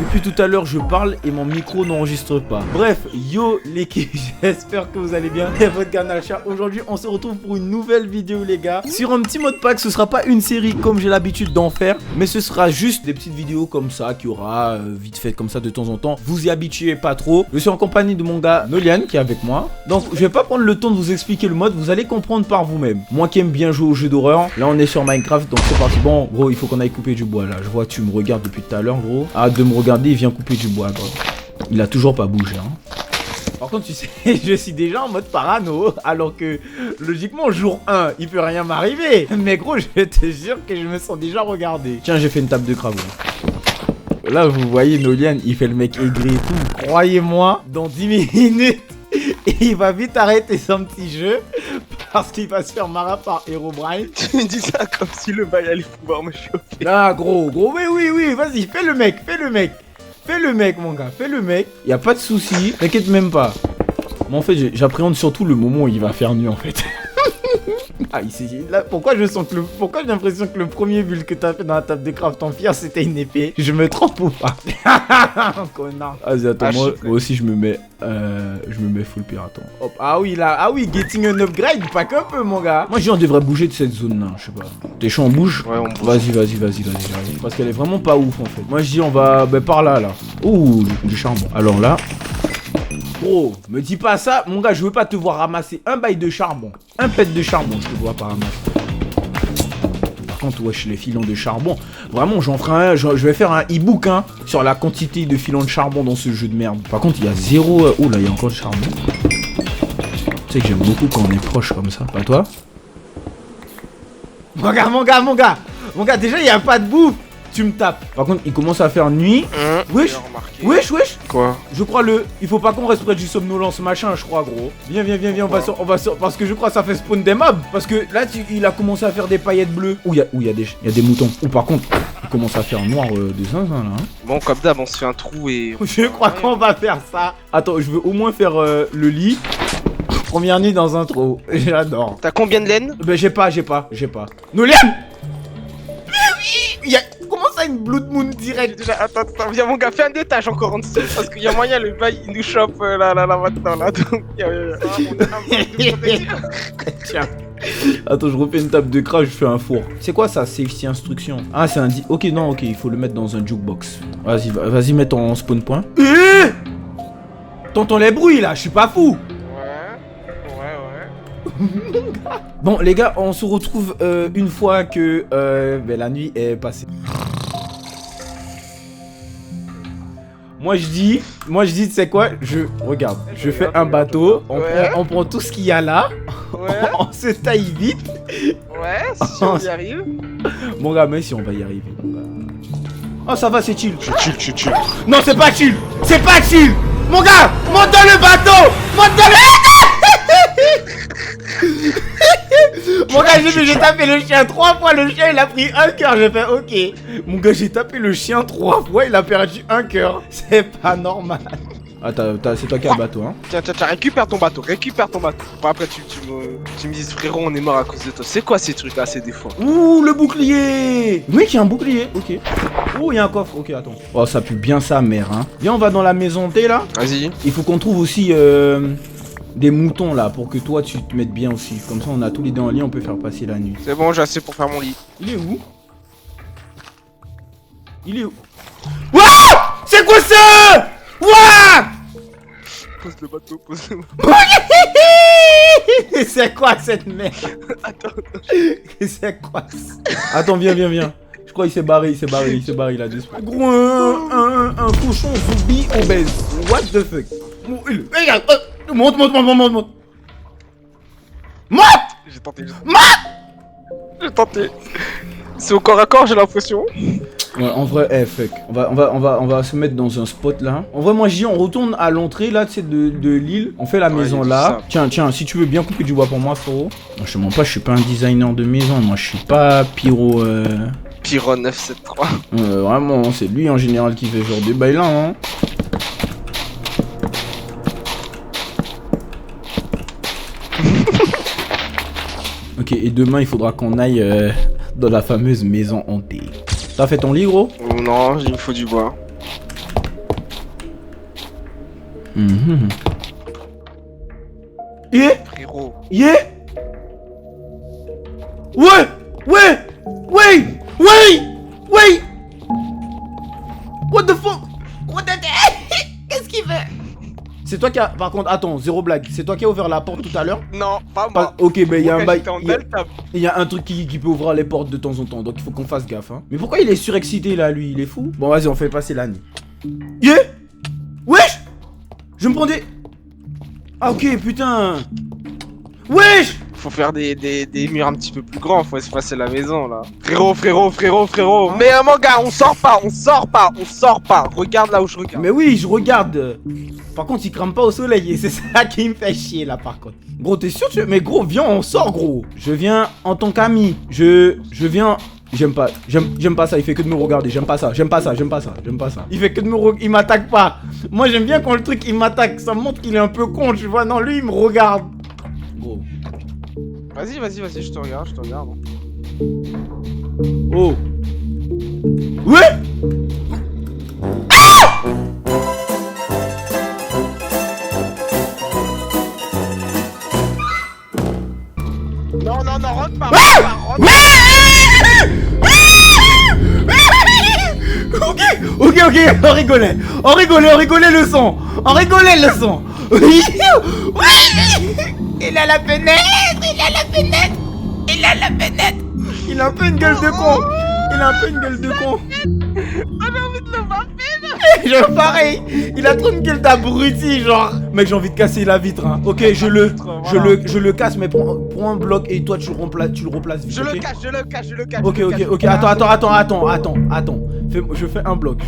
Depuis tout à l'heure, je parle et mon micro n'enregistre pas. Bref, yo l'équipe, j'espère que vous allez bien. Et votre canal chat. Aujourd'hui, on se retrouve pour une nouvelle vidéo, les gars. Sur un petit mode pack, ce sera pas une série comme j'ai l'habitude d'en faire, mais ce sera juste des petites vidéos comme ça qui aura vite fait comme ça de temps en temps. Vous y habituez pas trop. Je suis en compagnie de mon gars Nolian qui est avec moi. Donc, je vais pas prendre le temps de vous expliquer le mode. Vous allez comprendre par vous-même. Moi qui aime bien jouer aux jeux d'horreur. Là, on est sur Minecraft, donc c'est parti. Bon, gros, il faut qu'on aille couper du bois là. Je vois, tu me regardes depuis tout à l'heure, gros. Arrête de me regarder, il vient couper du bois, gros. Il a toujours pas bougé, hein. Par contre, tu sais, je suis déjà en mode parano, alors que logiquement, jour 1, il peut rien m'arriver. Mais gros, je te jure que je me sens déjà regardé. Tiens, j'ai fait une table de crabe. Là, vous voyez, Nolian, il fait le mec aigri et tout. Croyez-moi, dans 10 minutes, il va vite arrêter son petit jeu. Parce qu'il va se faire marrer par Herobrine. Tu me dis ça comme si le bail allait pouvoir me chauffer. Ah, gros, oui, vas-y, fais le mec. Fais le mec, mon gars, fais le mec. Y a pas de souci, t'inquiète même pas. Mais en fait, j'appréhende surtout le moment où il va faire nuit, en fait. Ah, là, pourquoi j'ai l'impression que le premier build que t'as fait dans la table de craft en pierre, c'était une épée? Je me trompe ou pas? Connard. Vas-y, attends, moi aussi, je me mets full pirate. Hop. Ah oui, là, getting an upgrade, pas qu'un peu, mon gars. Moi, je dis, on devrait bouger de cette zone-là, je sais pas. T'es chaud, on bouge? Ouais, on bouge. Vas-y, j'arrive. Parce qu'elle est vraiment pas ouf, en fait. Moi, je dis, on va, par là. Ouh, du charbon. Alors là... Bro, me dis pas ça, mon gars, je veux pas te voir ramasser un bail de charbon. Un pet de charbon, je te vois pas ramasser. Par contre, wesh, les filons de charbon. Vraiment, je vais faire un e-book hein, sur la quantité de filons de charbon dans ce jeu de merde. Par contre, il y a zéro... Oh là, il y a encore du charbon. Tu sais que j'aime beaucoup quand on est proche comme ça. Pas toi? Mon gars, déjà, il y a pas de bouffe. Tu me tapes. Par contre, il commence à faire nuit. Wesh. Quoi? Je crois il faut pas qu'on reste près du somnolence machin, je crois, gros. Viens, on va sur, parce que je crois que ça fait spawn des mobs. Parce que là, il a commencé à faire des paillettes bleues. Il y a des moutons. Ou par contre, il commence à faire noir de zinzin là. Hein. Bon, comme d'hab, on se fait un trou et... Je crois qu'on va faire ça. Attends, je veux au moins faire le lit. Première nuit dans un trou. J'adore. T'as combien de laine? Ben, j'ai pas. Nolian! Il y a... Comment ça une Blood Moon direct? Attends, viens mon gars, fais un étage encore en dessous. Parce qu'il y a moyen, le bail, il nous chope là maintenant là. Donc, Tiens. Attends, je refais une table de crash, je fais un four. C'est quoi ça, safety instruction? Ah, c'est un dit. Ok, il faut le mettre dans un jukebox. Vas-y, mets ton spawn point. T'entends les bruits là, je suis pas fou. Bon les gars, on se retrouve une fois que la nuit est passée. Moi je dis, tu sais quoi, regarde, je fais un bateau, on prend tout ce qu'il y a là, on se taille vite. Ouais, si on y arrive. Mon gars, mais si on va y arriver, mon gars. Oh ça va, c'est chill. C'est chill. Non, c'est pas chill. Mon gars, monte dans le bateau. Mon gars, j'ai tapé le chien 3 fois, le chien il a pris un cœur, j'ai fait ok. Mon gars, j'ai tapé le chien 3 fois, il a perdu un cœur. C'est pas normal. Ah, c'est toi qui as le bateau, hein. Tiens, récupère ton bateau. Bon, après, tu me dis, frérot, on est mort à cause de toi. C'est quoi ces trucs là, ces défauts? Ouh, le bouclier. Oui, il y a un bouclier, ok. Ouh, il y a un coffre, ok, attends. Oh, ça pue bien sa mère, hein. Viens, on va dans la maison T là. Vas-y. Il faut qu'on trouve aussi des moutons là pour que toi tu te mettes bien aussi. Comme ça, on a tous les deux en lit, on peut faire passer la nuit. C'est bon, j'ai assez pour faire mon lit. Il est où? Wouah! C'est quoi ça? Wouah! Pose le bateau. C'est quoi cette merde? Attends. C'est quoi ça? Attends, viens. Je crois qu'il s'est barré, il a disparu. Gros, un cochon zombie obèse. What the fuck? Regarde, monte. J'ai tenté. C'est au corps à corps, j'ai l'impression. Ouais, en vrai, fuck. On va se mettre dans un spot là. En vrai, moi je dis, on retourne à l'entrée là, tu sais, de l'île. On fait la maison là. Tiens, si tu veux bien couper du bois pour moi, frérot. Non, je te mens pas, je suis pas un designer de maison. Moi, je suis pas pyro. Pyro 973. Vraiment, c'est lui en général qui fait ce genre de bail là, hein. Ok, et demain il faudra qu'on aille dans la fameuse maison hantée. T'as fait ton lit, gros? Non, il me faut du bois. Frérot. Yeah. Ouais. What the fuck? Qu'est-ce qu'il fait? C'est toi qui a... Par contre, attends, zéro blague. C'est toi qui a ouvert la porte tout à l'heure? Non, pas moi. Ok, ben il y a un bail... Il Il y a un truc qui peut ouvrir les portes de temps en temps, donc il faut qu'on fasse gaffe, hein. Mais pourquoi il est surexcité là, lui? Il est fou? Bon, vas-y, on fait passer la nuit. Yeah. Wesh. Je me prends des... Ah ok, putain. Wesh. Faut faire des murs un petit peu plus grands, faut espacer la maison là. Frérot. Mais mon gars, on sort pas. Regarde là où je regarde. Mais oui, je regarde. Par contre, il crame pas au soleil et c'est ça qui me fait chier là par contre. Gros, t'es sûr? Mais gros, viens, on sort gros. Je viens en tant qu'ami. Je viens... J'aime pas ça, il fait que de me regarder, j'aime pas ça. Il fait que de me regarder, il m'attaque pas. Moi j'aime bien quand le truc il m'attaque, ça me montre qu'il est un peu con, tu vois. Non, lui il me regarde. Gros. Vas-y, je te regarde. Oh. Ouais. Non, rentre pas. Ok, on rigolait le son. Oui. Il a la fenêtre. Il a un peu une gueule de con. J'avais envie de le voir. Genre pareil, il a trop une gueule d'abruti genre. Mec, j'ai envie de casser la vitre hein. Ok, je le casse, mais prends un bloc et toi tu le replaces vite. Je le cache. Ok, attends. Je fais un bloc.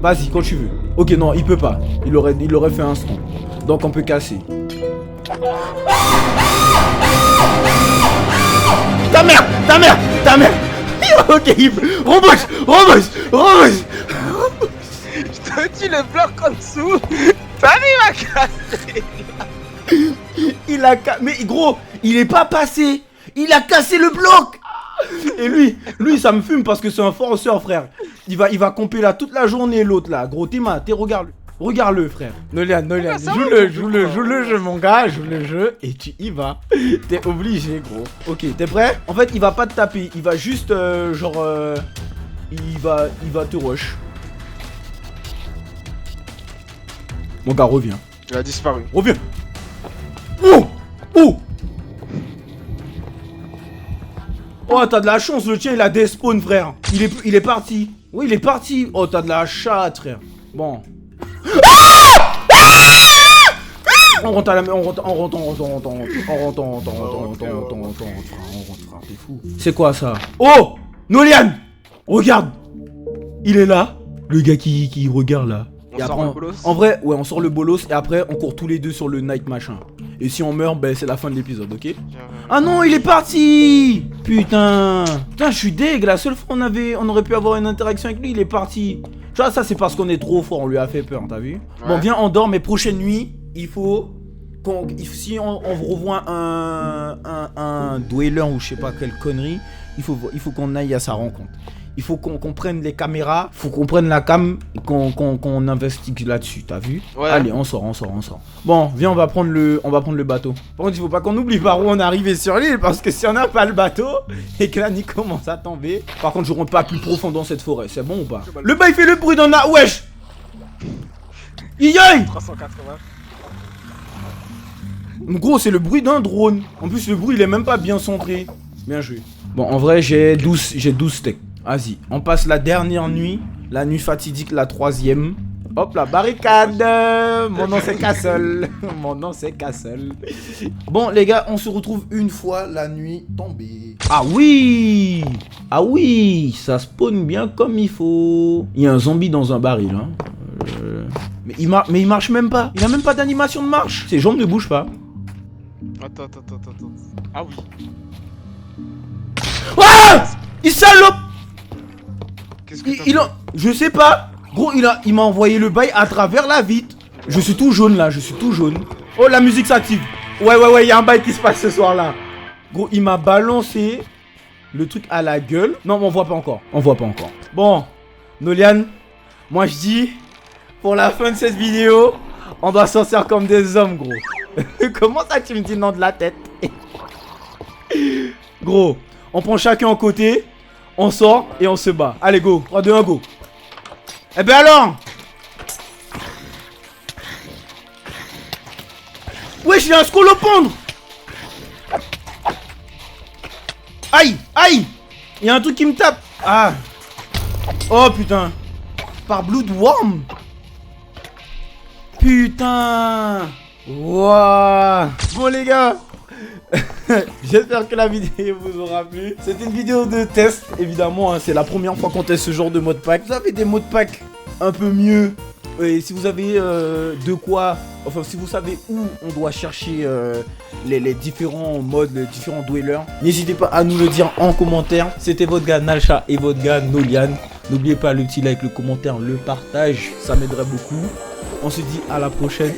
Vas-y, quand tu veux. Ok, non, il peut pas. Il aurait fait un son. Donc on peut casser. Ta mère. Ok, rebouche. Je te dis le bloc en dessous. T'arrives à casser. Mais gros, il est pas passé. Il a cassé le bloc. Et lui, ça me fume parce que c'est un forceur, frère. Il va camper là toute la journée, l'autre là. Gros, regarde-le, frère. Nolian, joue le jeu, mon gars, joue le jeu et tu y vas. T'es obligé, gros. Ok, t'es prêt? En fait, il va pas te taper, il va juste, il va te rush. Mon gars, reviens. Il a disparu. Reviens. Oh, t'as de la chance, le tien il a despawn, frère. Il est parti. Oui, il est parti. Oh, t'as de la chatte, frère. Bon. On rentre à la maison, on rentre, frère, t'es fou. C'est quoi ça? Oh, Nolian, regarde. Il est là. Le gars qui regarde là. On sort le bolos. En vrai, ouais, on sort le bolos et après on court tous les deux sur le night machin. Et si on meurt, ben c'est la fin de l'épisode, ok? Ah non, il est parti! Putain, je suis deg. La seule fois on aurait pu avoir une interaction avec lui, il est parti. Tu vois, ça c'est parce qu'on est trop fort, on lui a fait peur, t'as vu? Ouais. Bon, viens, on dort, mais prochaine nuit, il faut si on revoit un dweller ou je sais pas quelle connerie, il faut qu'on aille à sa rencontre. Il faut qu'on prenne les caméras, faut qu'on prenne la cam et qu'on investigue là-dessus, t'as vu? Ouais. Allez, on sort. Bon, viens, on va prendre le bateau. Par contre, il faut pas qu'on oublie par où on est arrivé sur l'île, parce que si on n'a pas le bateau et que la nuit commence à tomber. Par contre, je rentre pas plus profond dans cette forêt, c'est bon ou pas? Le bail fait le bruit dans la... Wesh! Yaï! 380. Gros, c'est le bruit d'un drone. En plus, le bruit, il est même pas bien centré. Bien joué. Bon, en vrai, j'ai 12 steaks. Vas-y, on passe la dernière nuit. La nuit fatidique, la 3e. Hop, la barricade. Mon nom, c'est Castle. Bon, les gars, on se retrouve une fois la nuit tombée. Ah oui, ça spawn bien comme il faut. Il y a un zombie dans un baril, hein. Mais il marche même pas. Il a même pas d'animation de marche. Ses jambes ne bougent pas. Attends. Ah oui. Ah! Il salope! Qu'est-ce que je sais pas. Gros, il m'a envoyé le bail à travers la vitre. Je suis tout jaune là, Oh, la musique s'active. Ouais, il y a un bail qui se passe ce soir là. Gros, il m'a balancé le truc à la gueule. Non, mais on voit pas encore. Bon, Nolian, moi je dis, pour la fin de cette vidéo, On doit s'en sortir comme des hommes, gros. Comment ça tu me dis non de la tête? Gros, on prend chacun un côté, on sort et on se bat. Allez, go. 3, 2, 1, go. Eh ben alors. Wesh, il y a un scolopendre. Aïe, aïe. Il y a un truc qui me tape. Ah. Oh putain. Par Bloodworm. Putain. Wouah. Bon les gars. J'espère que la vidéo vous aura plu. C'était une vidéo de test, évidemment, hein, c'est la première fois qu'on teste ce genre de mode pack. Vous avez des modes pack un peu mieux. Et si vous avez de quoi, enfin si vous savez où on doit chercher les différents modes, les différents dwellers, n'hésitez pas à nous le dire en commentaire. C'était votre gars Nalcha et votre gars Nolian. N'oubliez pas le petit like, le commentaire, le partage, ça m'aiderait beaucoup. On se dit à la prochaine.